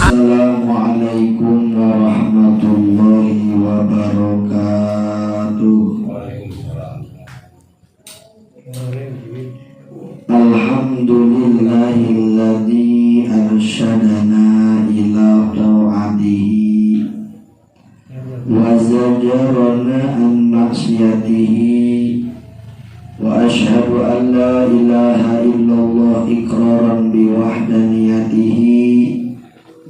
Assalamualaikum warahmatullahi wabarakatuh. Alhamdulillahilladzi arsyadana ila ta'atihi wa zajarana an maksiyatihi wa ashhadu an la ilaha illallah iqraran bi wahdaniyatihi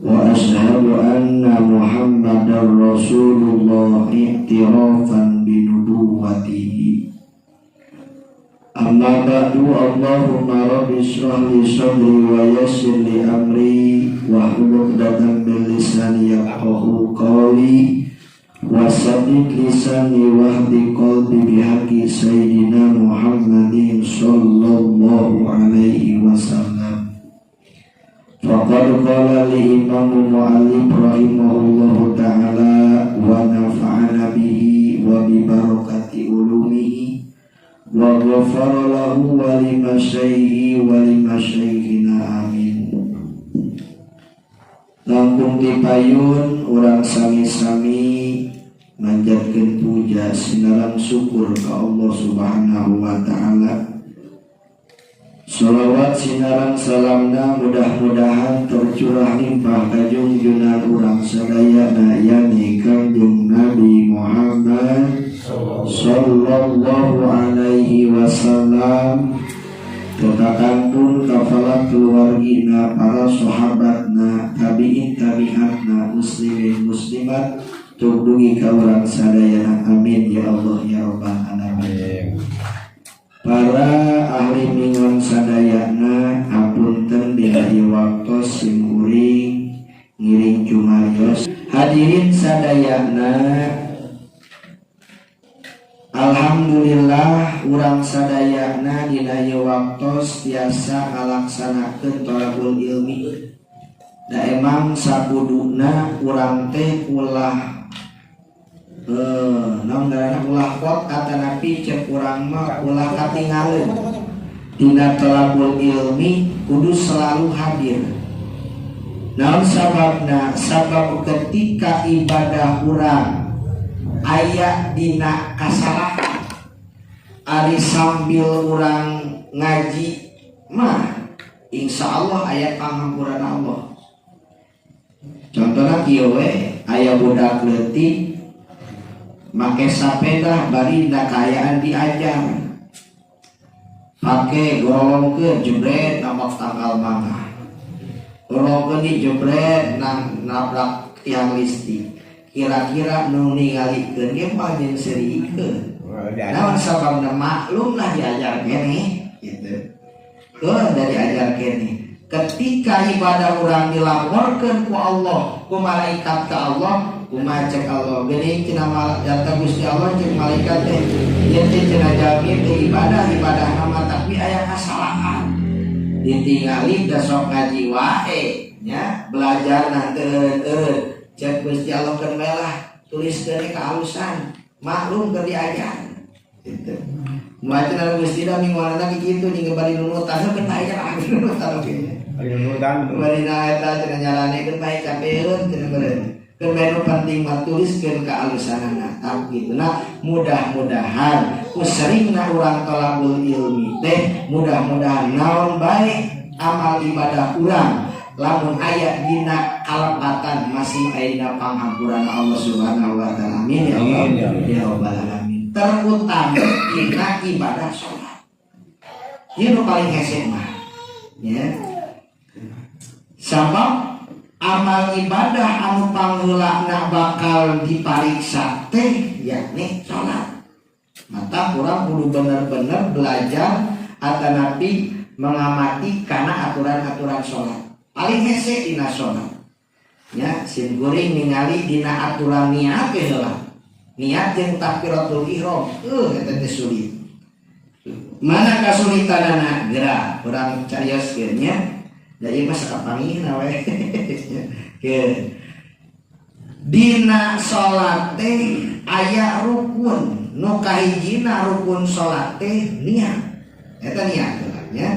wa ashhadu anna Muhammadar Rasulullah i'tirafan bi nubuwwatihi. Amma ba'du, Allahumma rabbi shrah li sadri wa yassir li amri wa hlul 'uqdatam min lisani yafqahu qawli wa saddid lisani wahdi qalbi bihaqqi sayyidina Muhammadin sallallahu alaihi wasallam. Faqad qala li Imam Mu'allif rahimahullahu ta'ala wa nafa'ana bihi wa bi barakati ulumihi wa ghafara lahu wa li masyayikhi wa li masyayikhina amin. Langkung dipayun urang sami-sami manjatkeun puja sinaran syukur ka Allah Subhanahu wa ta'ala. Sholawat sinaran salamna mudah-mudahan tercurah limpah ka junjungan urang sadayana yani Kangjeng Nabi Muhammad sallallahu alaihi wasallam, tetakantun kafalah keluargina, para sahabatna, tabi'in tabi'atna, muslimin muslimat, tugdugi ka urang sadayana, amin ya Allah ya rabbal alamin. Para ahli mingon sadayana, apunten dina ieu waktos simkuring ngiring cumarios. Hadirin sadayana, alhamdulillah urang sadayana dina ieu waktos tiasa ngalaksanakeun thalabul ilmi. Da emang sakuduna urang teh ulah ulah pot atanapi cek urang mah ulah katingalin tina thalabul ilmi kudu selalu hadir. Naon sababna? Sabab ketika ibadah urang aya dina kasalahan, ari sambil urang ngaji mah insyaallah aya pangampuran Allah. Contohna kieu we, aya budak leutik make sapeda bari da kaayaan diajar, pake golongkeun jebret nabrak tanggal mangga, golongkeun di jebret nabrak tiang listrik. Kira-kira nu ningalikeun ge pajen serikeun. Naon sababna? Maklum lah diajar keneh kitu. Dari ajar keneh. Ketika ibadah urang dilaporkeun ku Allah, ku malaikat ka Allah, kumaha cek Allah geuning cenah malaikat Gusti Allah cek malaikat teh ieu teh cenah jamin teh ibadah nama tapi aya kasalahan ditingali da sok ngaji wae nya, belajar na teureun cek Gusti Allah keun melah tuliskeun kahalusan maklum keur diajar kitu. Moal cenah Gusti da mingguanna kitu jeung bari nunutan keun bae cenah nunutan oge bari na eta cenah nyalanekeun bae capeun cenah beureun. Kemudian penting tuliskeun ka alusanana gitu. Nah, mudah-mudahan useringna urang thalabul ilmi teh mudah-mudahan naon bae amal ibadah urang lamun aya dina kalepatan masih aya dina panghampuran Allah Subhanahu wa taala. Amin ya Allah ya rabbal alamin. Terutama dina ibadah salat. Ieu nu paling hese mah. Ya. Sabab amal ibadah anu pangeulana bakal dipariksa teh yakni salat. Mata kurang kudu bener-bener belajar atanapi mengamati kana aturan-aturan salat. Paling hese dina salat. Ya, sim kuring ningali dina aturan niat ge heula. Niat jeung takbiratul ihram. Eta teh sulit. Mana kasulitanana? Geura urang carioskeun nya. Dari mah sakapangihna we. Ke dina salat teh aya rukun, nu kahijina rukun salat teh niat. Eta niat nya.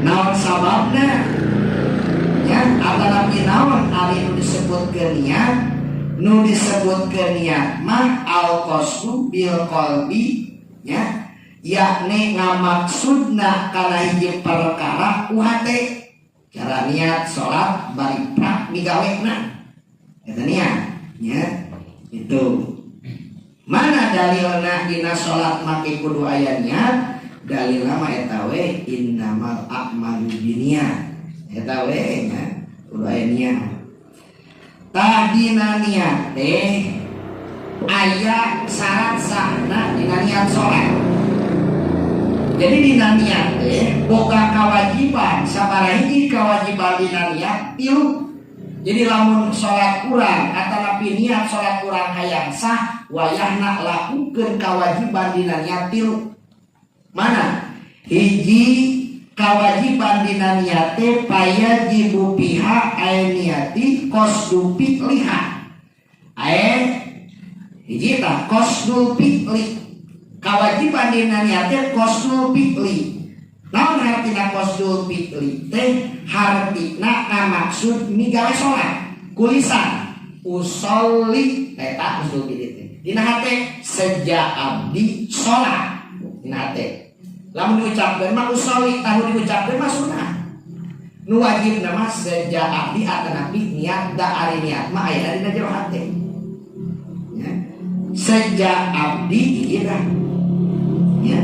Naon sababna? Ya, apalagi naon ari nu disebutkeun niat, nu disebutkeun niat mah al-qasdu bil qalbi ya, yakni ngamaksudna kana hiji perkara ku hate. Cara niat salat bari prak migawena. Eta niat ya. Itu. Mana dalilna dina salat make kudu aya niat? Dalilna mah eta we innamal a'malu binniyat. Eta we nya kudu aya niat. Tah dina niat teh aya syarat sahna dina niat salat. Jadi dina niat teh boga kewajiban, sabaraha kewajiban dina niat 3. Jadi lamun salat urang atanapi niat salat urang hayang sah, wayahna lakukeun kewajiban dina niat 3. Mana? Hiji kewajiban dina niat teh payajibu biha ainiyati qasdu fi'liha. Hiji tah qasdul fi'li. Kewajiban dina niat teh qasdul fi'li. Naon hartina qasdul fi'li teh? Hartina ngamaksud migawe salat kulisan usolli eta qasdul fi'li teh. Dina hate seja abdi salat. Dina hate. Lamun diucapkeun mah usolli, tahu diucapkeun mah sunah. Nu wajib nama seja abdi atanapi niat da ari niat mah aya dina jero hate. Ya. Seja abdi ieu dah. Ya.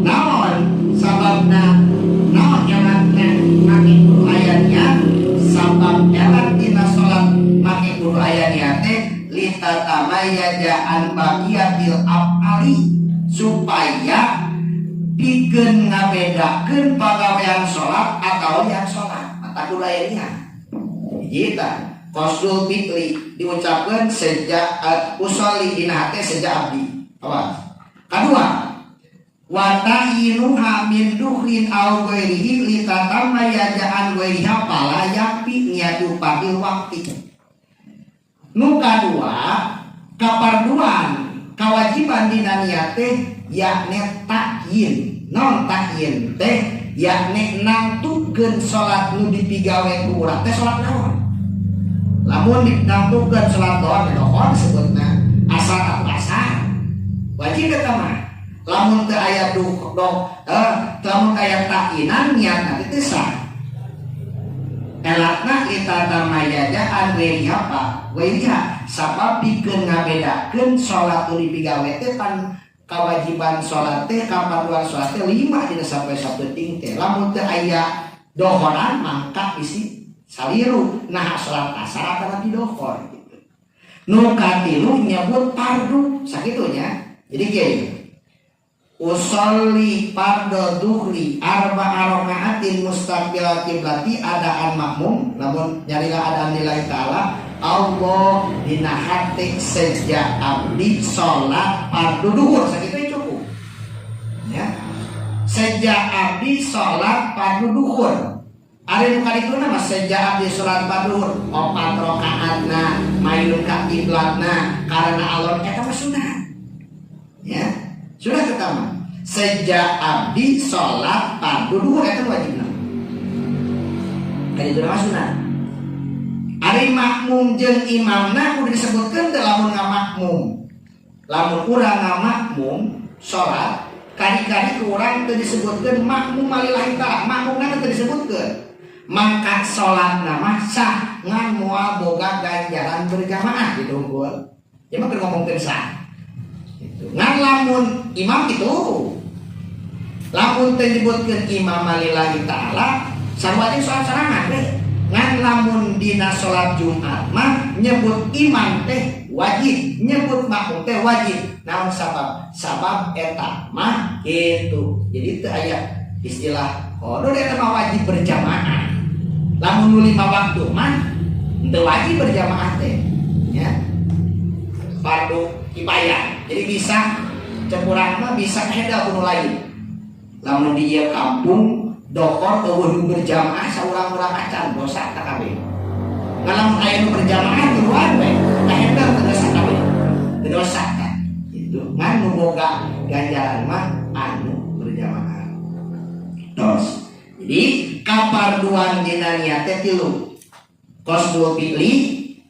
Naon sababna naon elatna make kudu aya niat? Sabab elat dina salat make kudu aya niat teh litatamaya an baqiyatil af'ali supaya pikeun ngabedakeun pagawean salat atau yang salat mata kudu aya niat. Hiji tah qasdul fi'li diucapkeun seja usolli dina hate seja abdi. Awas. Kadua wa ta'yinuha min dukhrin aw ghairihi litatamma yaja'an ghairiha fala yakfi niatu fadil waqti. Nu kadua kaparduan kewajiban dina niat teh yakni takyin. Non takyin teh yakni nangtukeun salat nu dipigawe ku urang teh salat naon. Lamun dinangtukeun salat dohor disebutna asar atau asar. Wajib eta mah. Lamun teu aya lamun aya takyinan niatna teh sah. Elatna kita tamayajaan ghairiha apa? Ghairiha sabab pikeun ngabedakeun salat nu dipigawe teh pan kewajiban salat teh kapaduan salat teh 5 dina sampai sapenting teh. Lamun teu aya dohoran mangka isi saliru nah salat asar kana di dohor gitu. Nu katilu nyebut fardu sakitunya. Jadi kieu usolli fardhu dhuhri arba'a raka'atin mustaqbil qiblati adaan makmum lamun nyarila adaan lillahi ta'ala Allah dina hati seja abdi salat fardhu dhuhur sakitu cukup ya seja abdi salat fardhu dhuhur ari nu kadituna mah seja abdi salat fardhu dhuhur 4 rakaatna mayun ka kiblatna karena Allah eta mah sunah ya sudah pertama seja abdi salat fardhu dhuhur eta wajibna. Kali itu nama sunah. Ari makmum jeung imamna kudu disebutkeun teh lamun ngamakmum. Lamun urang ngamakmum salat kali-kali ke urang teu disebutkeun makmum lillahi ta'ala, makmumna teu disebutkeun. Mangka salatna mah sah ngan moal boga ganjaran berjamaah gitu unggul. Ya mah keur ngomongkeun sah. Ngan lamun imam itu lamun teu disebutkeun imam lillahi ta'ala sarwajib salat sarangan teh. Ngan lamun dina salat Jumat mah nyebut imam teh wajib, nyebut makmum teh wajib. Naon sabab? Sabab eta mah kitu. Jadi teu aya istilah kudu eta mah wajib berjamaah. Lamun nu 5 waktu mah teu wajib berjamaah teh. Ya. Fardu kifayah. Jadi bisa cekurang mah bisa heda kudu lain. Lamun di ieu kampung dokor eueuh berjamaah saurang-urang acan dosa tak kabeh. Ngalam aya nu berjamaah duluan we, tah eta dosa kabeh. Dosa kan. Itu ngan nu boga ganjaran mah anu berjamaah. Terus. Jadi kaparduan dina niat teh tilu. Qasdul fi'li,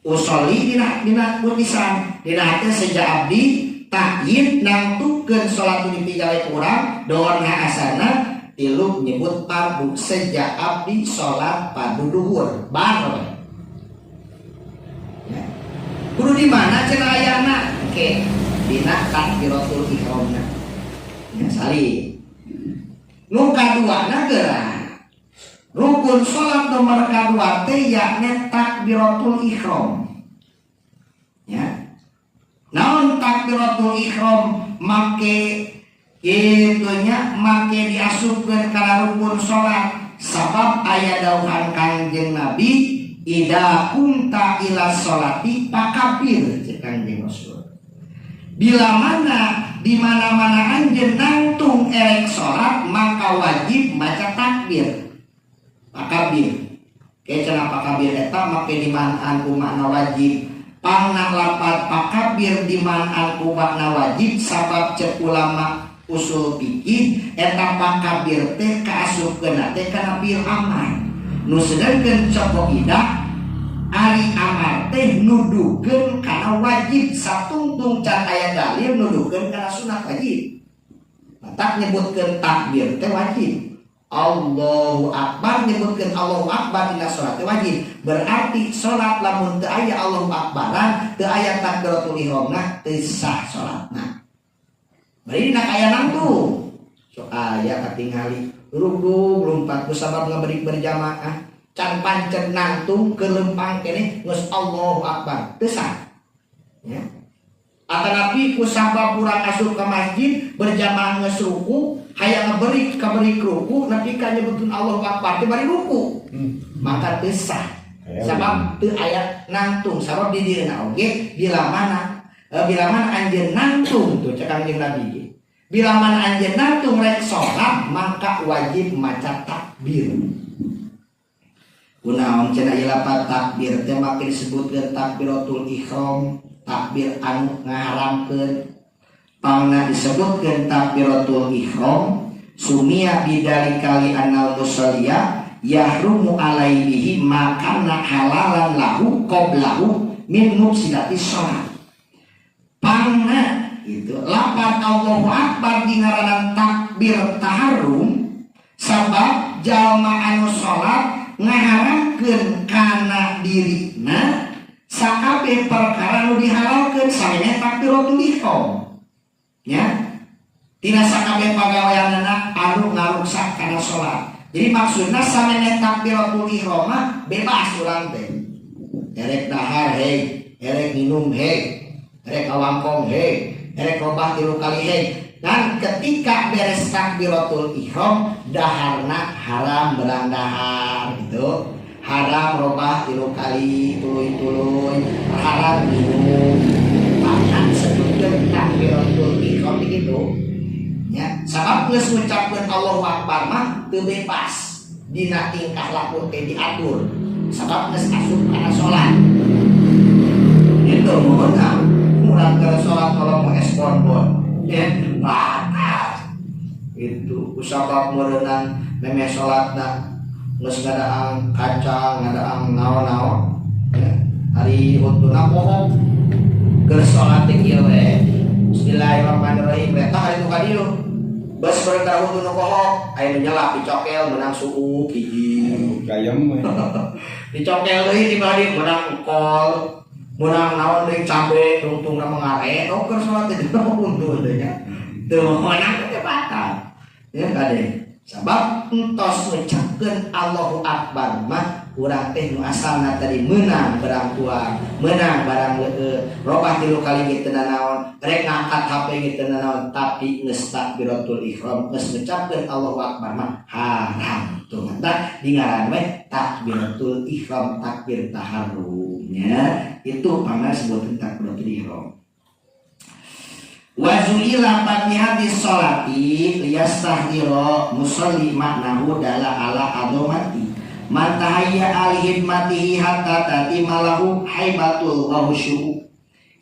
usolli dina putisan, dina hate seja abdi takyid nangtukeun salat di pigawe urang doorna asana tilu nyebut fardu seja abdi salat padu duhur bar ya. Kudu di mana cenah ayana ke dina takbiratul ihramna ya salih nu kaduana geurah rukun salat nomor kadua teh yakni takbiratul ihram ya. Naon takbiratul ihram make itunya make diasupkeun kana rukun salat sabab aya dawuhan Kangjeng Nabi ida kunta ila sholati pakabir cek Kangjeng Rasul. Bila mana di mana-mana anjeun nangtung erek salat maka wajib maca takbir. Pakabir. Kayak cenah pakabir eta make dimanaan ku makna wajib. Pangna lapat pakabir dimanaan ku makna wajib sabab cek ulama usul fikih eta pakabir teh kaasupkeun teh kana fil amar. Nu sedengkeun cokoidah ari amar teh nuduhkeun kana wajib satungtung can aya dalil nuduhkeun kana sunat wajib. Tak nyebutkeun takbir teh wajib. Allahu Akbar nyebutkeun Allahu Akbar dina salat wajib. Berarti salat lamun teu aya Allahu Akbaran, teu aya takbiratul ihramna, teu sah salatna. Bari dina aya nangtung. So aya katingali rukuk lompat ku sabab ngaberi berjamaah, can pancen nangtung kelempang keneh geus Allahu Akbar, teu sah. Ya. Atanapi ku sabab urang asup ka masjid berjamaah geus ruku, hayang ngaberi ruku nepi ka nyebutkeun Allahu Akbar teh bari ruku. Maka teu sah. Sabab teu aya nangtung, sabab di dirina oge bila mana anjeun nangtung tuh cek Kangjeng Nabi ge. Bila mana anjeun nangtung rek salat maka wajib maca takbir. Kunaon cenah ieu lapat takbir teh make disebutkeun takbiratul ihram, takbir anu ngaharamkeun. Pangna disebutkeun takbiratul ihram sumia bidalikali anal musalliya yahrumu alaihi makana halalan lahu qablahu min mufsidati shalah. Pangna itu lapan Allahu Akbar di ngaranan takbir taharum sabab jalma anu salat ngaharamkeun kana dirina sakabeh perkara nu dihalalkeun samene takbiratul ihram. Ya, tina sakabeh pagaweanna anu ngaruksak kana salat. Jadi maksudna samene takbiratul ihram mah bebas urang teh. Erek dahar hei, erek minum hei, erek awangkong hei, erek robah 3 kali hei. Dan ketika beres takbiratul ihram daharna haram berang dahar gitu. Haram robah 3 kali tuluy-tuluy, haram minum. Bahkan sebutkeun takbiratul ihram begitu. Ya, sabab geus ngucapkeun Allahu Akbar mah teu bebas dina tingkah laku teh diatur. Sabab geus asup kana salat. Itu mohonna urang keur salat kalau mau espon-bon. Ya, batal. Itu sabab meureunang meme salatna geus ngadaang kacang, ngadaang naon-naon. Ya, hari untuna pohon keur salat teh kieu we. Bismillahirrahmanirrahim. Tah itu ka dieu. Bas berentah untuk nukohok, ayo nyelap dicokel menang suuk hiji. Gayam we. Dicokel deui di bari menang kol, menang naon deui cabe, tungtungna mengare, keur salat teh untung deui nya. Teu meunang teh batal. Ya kade. Sabab entos ngucapkeun Allahu Akbar mah urang teh nu asalna tadi meunang barang tua, meunang barang leueuh, robah 3 kali ge teu naon, rek ngangkat HP ge teu naon, tapi geus takbiratul ihram, geus ngucapkeun Allahu Akbar mah haram. Tuh mata dingaran we takbiratul ihram, takbir taharrum nya. Itu pangna sebutan takbiratul ihram. Wazuila fatihati sholati liyastahdiro musalli maknahu dala ala adomati man tahayya al-hidmatihi hatta tatimalahu haibatul wa khusyu'u.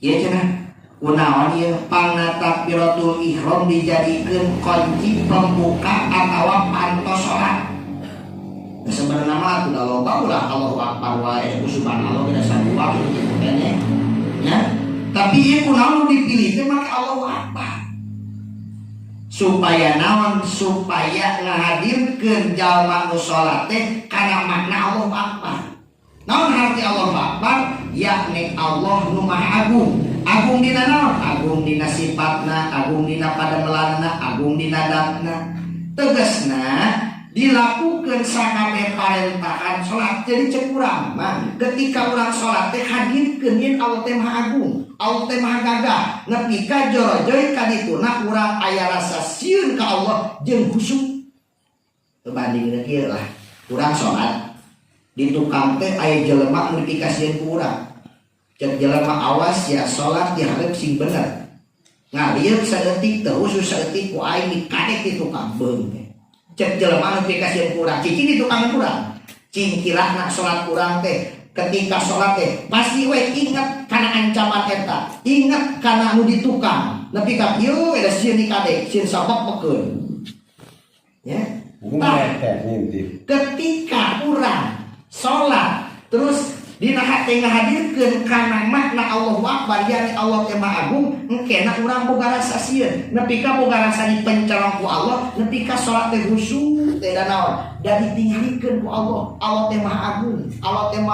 Ya cenah kunaon ieu pangna takbiratul ihram dijadikeun kunci pembuka atawa pantos salat. Sebenarnya mah udah loba ulah Allahu akbar wae subhanallah kita sabua gitu kene. Ya. Tapi ieu kunaon dipilih teh make Allahu akbar. Supaya naon? Supaya ngahadirkeun jalma nu salat teh kana makna Allahu akbar. Naon arti Allahu akbar? Yakni Allah nu maha agung. Agung dina naon? Agung dina sifatna, agung dina padamelanna, agung dina datna. Tegasna dilakukan sakabeh parentahan salat. Jadi cek urang mah ketika urang salat teh hadirkeun yen Allah teh maha agung, Allah teh maha gagah. Nepi ka jorojoy ka dituna urang aya rasa sieun ka Allah jeung khusyuk. Tebandingna kieu lah. Urang salat di tukang teh aya jelema nu dipikasieun ku urang. Cek jelema awas ya salat di hareup sing bener. Ngalieur saeutik teh khusus saeutik ku aing dikadek di tukang beung. Cek jelema notifikasi kurang cicing itu kami kurang cingkilah nak sholat kurang teh ketika sholat teh pasti we ingat karena ancaman eta ingat karena anu ditukang nepi ka kieu ada sieun dikadek sieun sabab pekeun ya ketika kurang sholat terus dina hate ngahadirkeun kana makna Allahu akbar yakni Allah teh maha agung engkena urang boga rasa sieun nepi ka boga rasa dipencerong ku Allah nepi ka salat teh khusyuk teh da naon da ditinggalikeun ku Allah. Allah teh maha agung, Allah teh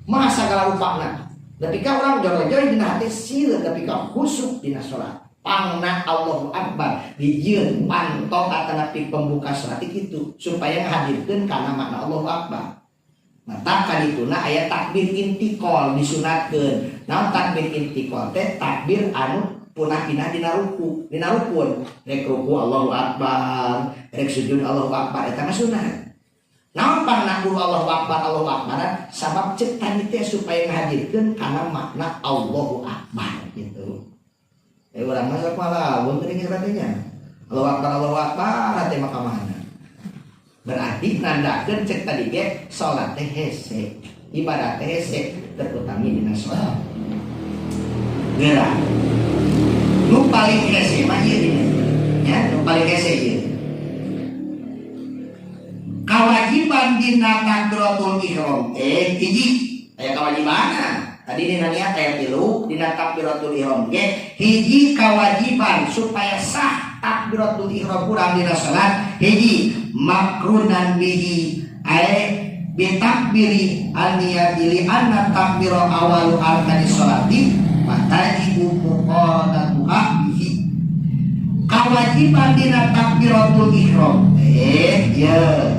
maha sagala rupana nepi ka urang joro-joro dina hate sieun nepi ka khusyuk dina salat pangna Allahu akbar dijieun pantok atana pi pembuka salat kitu supaya ngahadirkeun kana makna Allahu akbar. Mata kadituna aya takbir intikal disunatkeun. Naon takbir intikal teh takbir anu punah pindah dina ruku, dina rukun. Rek ruku Allahu akbar, rek sujud Allahu akbar eta mah sunat. Naon pangna kudu Allahu akbar sabab cek tadi teh supaya ngahadirkeun kana makna Allahu akbar gitu. Urang mah sok malah mun teuing katanya. Allahu akbar teh mah kamana? Berarti nandakeun cek tadi ge salat teh hese, ibadah teh hese terutami dina salat. Geura. Nu paling hese mah ieu dina. Ya, nu paling hese ieu. Kewajiban dina takbiratul ihram hiji aya kewajibanna. Tadi dina niat aya 3 dina takbiratul ihram ge hiji kewajiban supaya sah takbiratul ihram urang dina salat hiji makrunan bihi ay bitakbiri al-niyati li anna takbira awalu arkani sholati matajibu muqaranatuha bihi. Kewajiban dina takbiratul ihram ya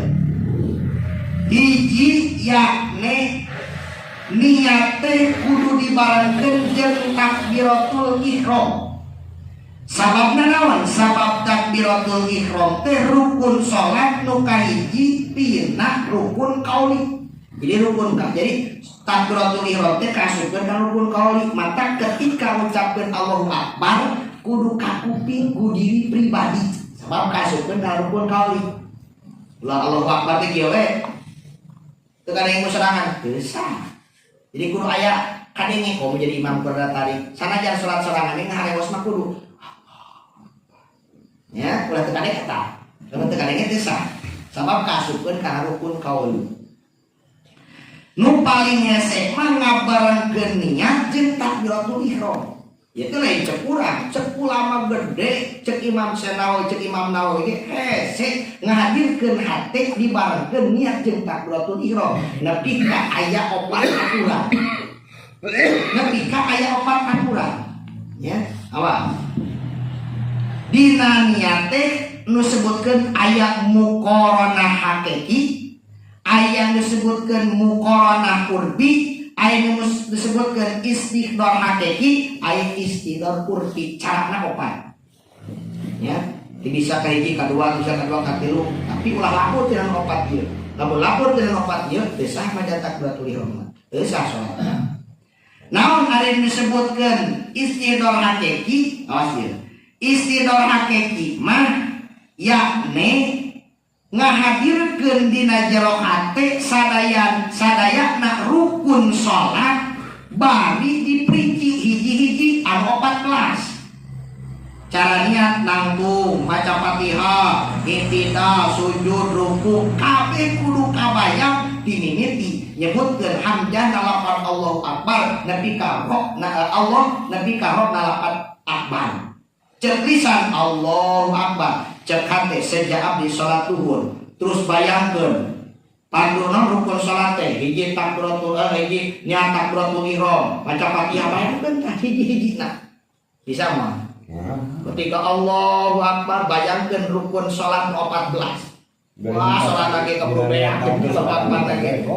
hiji yakni niate kudu dibarengkeun jeung takbiratul ihram. Sababna naon? Sabab takbiratul ihram teh rukun salat nu kahiji tina rukun qauli. Jadi rukun jadi takbiratul ihram teh kasupkeun ka rukun qauli. Mata ketika ucapkeun Allahu akbar kudu ka kuping ku diri pribadi. Sabab kasupkeun ka rukun qauli. Ulah Allahu akbar teh kieu we. Teu kadang serangan, teu sah. Jadi kudu aya kadenge komo jadi imam kudu tarik. Sanajan salat sorangan ge ngaharewos mah kudu ya, ulah teu kadek eta. Lamun teu kadek teh sah. Sabab kasupkeun kana rukun qauli. Nu paling hese mah ngabarengkeun niat jeung takbiratul ihram. Ya teh lain cek urang, cek ulama gede, cek Imam Senawi, cek Imam Nawawi ge hese ngahadirkeun hate dibarengkeun niat jeung takbiratul ihram. Nepi ka aya 4 aturan. Nepi ka aya 4 aturan. Ya, awas. Dina niat teh nu sebutkeun aya muqaranah hakiki, aya nu disebutkeun muqaranah qurbi, aya nu disebutkeun istihdar hakiki, aya istihdar qurbi. Carana 4. Ya, bisa ka hiji ka 2, bisa ka 2 ka 3, tapi ulah lapor tina 4 ieu. Lamun lapor tina 4 ieu teu sah maca takbiratul ihram. Teu sah salat. Naon ari disebutkeun istihdar hakiki? Awas ieu. Istidor hakiki mah yakni ngahadirkeun dina jero hate sadayana rukun salat bari diperinci hiji-hiji anu 14. Cara niat nangtung maca Fatihah, intida, sujud, ruku, kabeh kudu kabayang dimimiti nyebutkeun hamdan nalapan Allahu Akbar nepi ka Allah nepi ka nalapan akbar. Cek lisan Allahu Akbar, cek hate sejak abdi salat zuhur. Terus bayangkeun panduna rukun salat teh hiji takbiratul hiji niat takbiratul ihram, maca Fatihah bayangkeun tah hiji-hijina. Bisa mah? Ketika Allahu Akbar bayangkeun rukun salat 14. Wah, salat lagi kebebean salat lagi.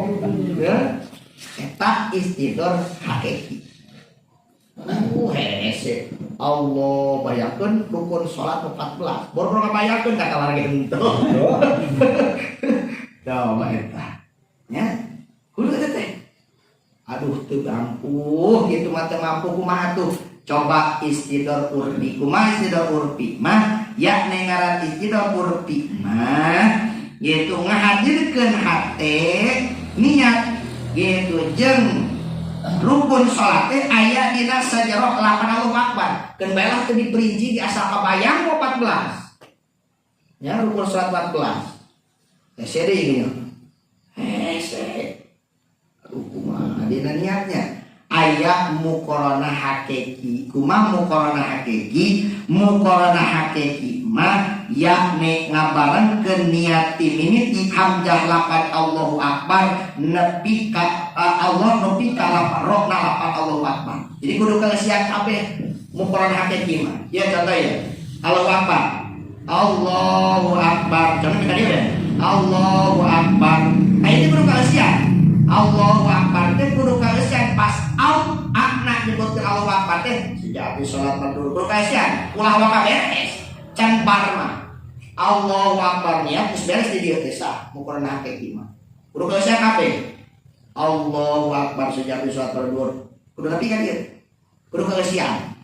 Ya. Eta istidor hakiki. Hese. Allah bayangkeun rukun salat 14. Baru ngabayangkeun kata lagi henteu. Dah mah eta. Ya. Kudu eta teh. Aduh teu ampuh kitu mah teu mampu kumaha tuh. Coba istidor urfi. Kumaha istidor urfi mah yakni ngaran istidor urfi mah gitu ngahadirkeun hate niat gitu jeung rukun salat teh aya dina sajarah lapan Allahu Akbar. Keun bae lah teu diperinci di asal kabayang 14. Ya rukun salat 14. Hese deui geunya. Hese. Aduh kumaha dina niatnya? Aya muqaranah hakiki. Kumaha muqaranah hakiki? Muqaranah hakiki mah yakni ngabarengkeun niat mimiti hamzah lapan Allahu Akbar nepi ka Allah nepi ka lapan rokna lapan Allahu Akbar. Jadi kudu kalesian kabeh muqaranah hakiki mah. Ya contoh ya. Allahu Akbar. Allahu Akbar. Contoh tadi ya. Allahu Akbar. Ini kudu kalesian. Allahu Akbar teh kudu kalesian pas akna nyebutkeun Allahu Akbar teh sejak habis salat madhur kudu kalesian ulah wae beres can bar mah Allahu Akbar niat geus beres di dieu teh sah muqaranah hakiki mah kudu kalesian kabeh Allahu Akbar sejak habis salat madhur kudu nepi ka dieu kudu kalesian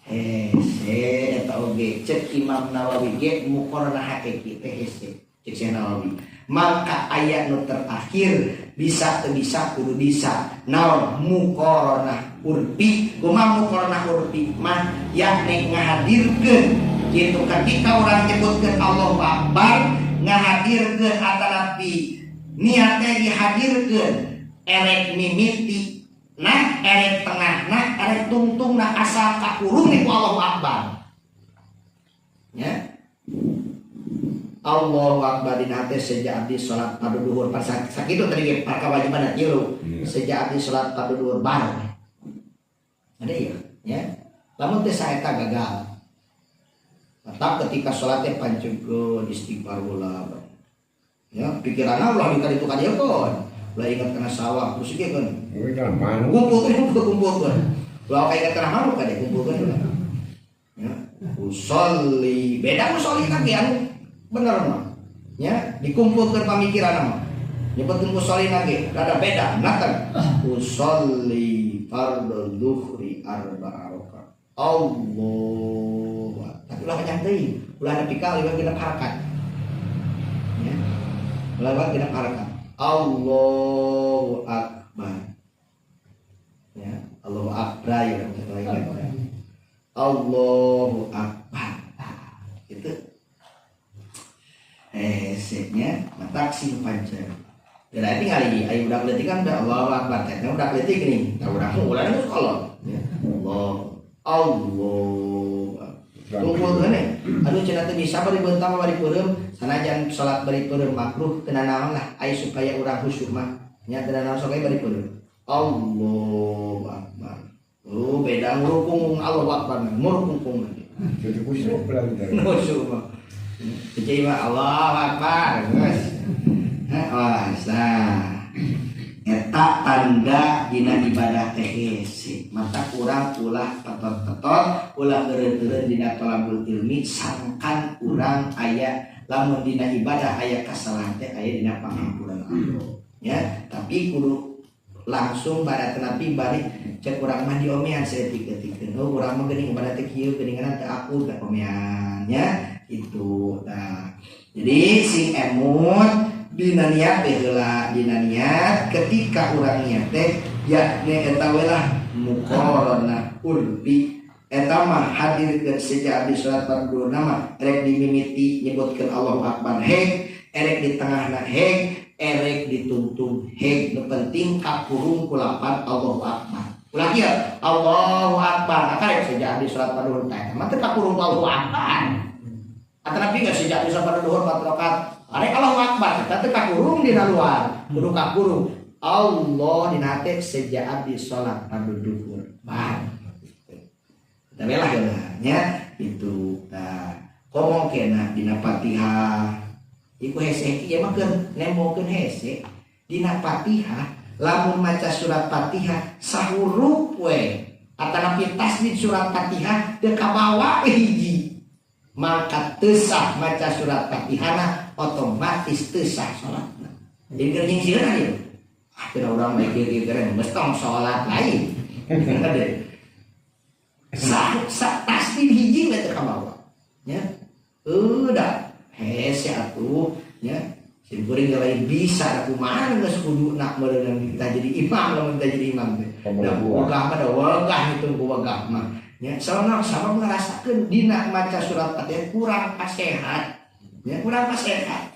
hese eta oge cek Imam Nawawi ge muqaranah hakiki teh hese cek Nawawi. Maka ayat nu terakhir bisa teu bisa kudu bisa naon muqaranah urfi. Kumaha muqaranah urfi mah yakni ngahadirkeun kitu ketika urang nyebutkeun Allahu Akbar ngahadirkeun atanapi niatna dihadirkeun erek mimiti nah erek tengahna erek tungtungna asal kakurung ku Allahu Akbar ya. Allahu Akbar dina teh sejak abdi salat pada duhur pas sakitu tadi ge para kewajiban ieu sejak abdi salat pada duhur bar. Ada ya. Lamun teh saeta gagal. Tetap ketika salat teh pancegeun istighfar ulah. Ya, pikiranna ulah dikali itu kadieu kon. Ulah ingat kana sawah terus ge kon. Kumpul. Ulah ingat kana manu kade kumpulkeun. Ya, usolli. Beda usolli kan anu bener mah ya dikumpulkan pamikiran mah nyebutkeun usolli lagi rada beda nakan usolli fardhu zuhri arba'a rakaat Allah tapi ulah panjang deui ulah nepi ka leuwih genep harakat ya ulah genep harakat Allahu Akbar ya Allahu Akbar ya Allahu Akbar itu setnya mataksi panjang. Berarti kali ayo udah keleti kan udah Allahu Akbar. Kita udah keleti gini. Kita udah mulai itu kalau ya. Allah. Tunggu kan ya. Aduh cenah teu bisa bari beuntam bari peureum sanajan salat bari peureum makruh teu naon lah aya supaya urang khusyuk mah. Nya teu naon sok bari peureum. Allahu Akbar. Oh beda ngurukung Allahu Akbar. Ngurukung. Jadi khusyuk berarti. Khusyuk mah. Kecil Allahu Akbar guys. Eta tanda dina ibadah teh hese. Mata urang ulah tetot-tetot, ulah eureun-eureun dina thalabul ilmi sangkan urang aya lamun dina ibadah aya kasalahan teh aya dina pangampunan Allah. Ya, tapi kudu langsung pada tenapi balik cek urang mah diomean seetik-etik urang mah geuning pada teh kieu geuningan teh aku teh omeannya itu. Nah jadi si emut dina niat heula dina niat ketika urang niat teh yakni eta we lah muqarana urbi eta mah hadirkeun sejak di salat fardu nama erek dimimiti nyebutkeun Allahu Akbar heg erek di tengahna heg erek ditungtung heg nu penting kakurung ku lapan Allahu Akbar ulah kieu Allahu Akbar karek sejak di salat fardu teh mah teu kakurung Allahu Akbar atanapi geus sejak di salat fardu 4 rakaat arek Allahu Akbar eta teu kakurung dina luar kudu kakurung Allah dina hate sejak di salat fardu duhur bah tapi lah nya itu nah ngomong kena dina Fatihah iku hese ieu mah keun nembokeun hese dina Fatihah lamun maca surat Fatihah sahuruf we atanapi tasdid surat Fatihah teu kabawa hiji maka teu sah maca surat Fatihahna otomatis teu sah salatna jadi keur sieuna ieu teu urang mah kieu keren mesti salat lain sah tasdid hiji we teu kabawa nya udah hese atuh nya si kuring lain bisa kumaha geus kudu nak meureun kita jadi imam lamun kita jadi imam teh da wegah mah da wegah hitung ku wegah mah nya soalna sama ngarasakeun dina maca surat Fatihah kurang pasehat nya kurang pasehat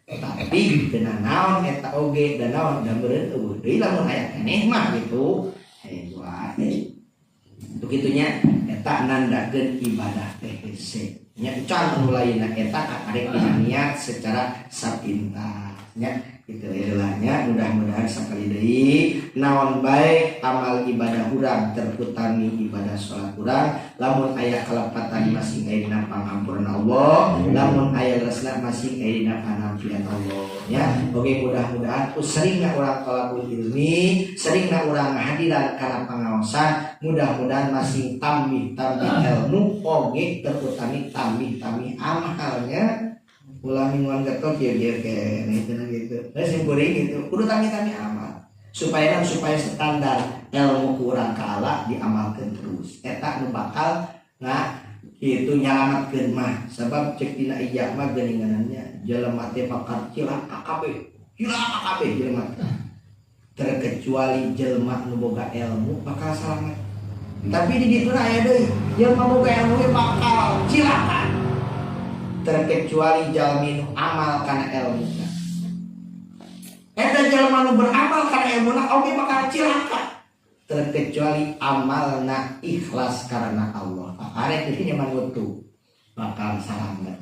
tapi kena naon eta oge da naon da meureun eueuh deui lamun aya keneh mah gitu untuk itunya eta nandakeun ibadah teh hese nya can anu lainna eta karek niat secara sapintas nya kitu heulanya mudah-mudahan sakali deui naon bae amal ibadah urang terputami ibadah salat urang lamun aya kalepatan masing aya dina pangampuran Allah lamun aya resna masing aya dina panampian Allah nya oge mudah-mudahan seringna urang talabul ilmi seringna urang hadiran kana pangaosan mudah-mudahan masing tambih ilmu oge terutami tambih amalnya ulah mingguan getok kieu keneh cenah gitu. Nah simpuring gitu. Kudu tami amal. Supaya standar ilmu kurang kaala diamalkeun terus. Eta nu bakal kitu nyalametkeun mah. Sebab cek dina ijab mah geuninganna jelema teh bakal cilaka kabeh. Cilaka kabeh jelema. Terkecuali jelema nu boga ilmu bakal salamet. Tapi di ditu aya deui jelema boga ilmu bakal cilaka. Terkecuali jalmi nu amal kana ilmuna eta jalma nu beramal kana ilmuna oge bakal cilaka terkecuali amalna ikhlas karena Allah arek dieu nyaman wutu bakal salamet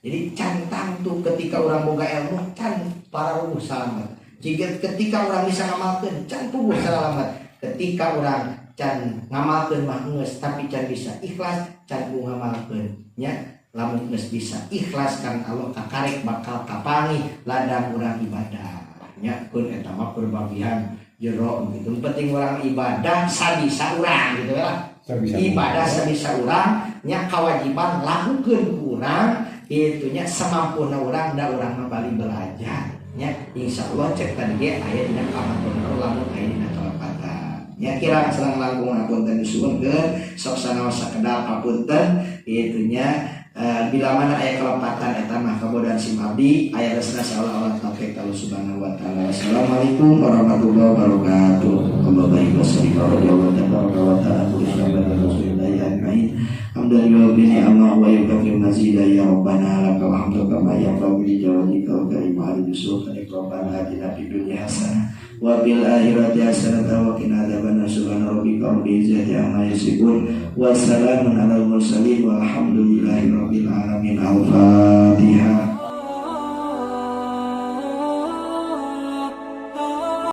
jadi cantang tuh ketika orang boga ilmu can para ruh salamet jika ketika orang bisa ngamalkeun can puguh salamet ketika orang can ngamalkeun mah geus tapi can bisa ikhlas can puguh ngamalkeun nya lamun geus bisa ikhlas kan Allah kakarek bakal kapangi ladang urang ibadah nya kun eta mah perbagian jero gitu penting urang ibadah sabisa urang gitu lah ibadah sabisa urang nya kewajiban lakukeun ku urang itu nya semampuna urang da urang mah bali belajar nya insyaallah cek tadi ge aya dina kamantunna lamun aya dina kalepatan nya kirang sareng langkung ngapunten disuwunkeun sok sanaos sakedal kapunten itu nya bila mana aya kelepatan eta mah kabodan sim abdi aya resna Allah taufik Allah subhanahu wa taala. Assalamualaikum warahmatullahi wabarakatuh. Wabillahi wassalamu warahmatullahi wabarakatuh. Alhamdulillah bi ni'amah wa yukafi mazida ya rabbana lakal hamdu kama yanbaghi li jalika wa karimati yusuf rabbana atina fid dunya hasanah wa bil akhirati hasanah wa qina adzabannar subhana rabbika rabbil izzati amma yasifun wa salamun alal mursalin walhamdulillahi rabbil alamin. Al-Fatihah.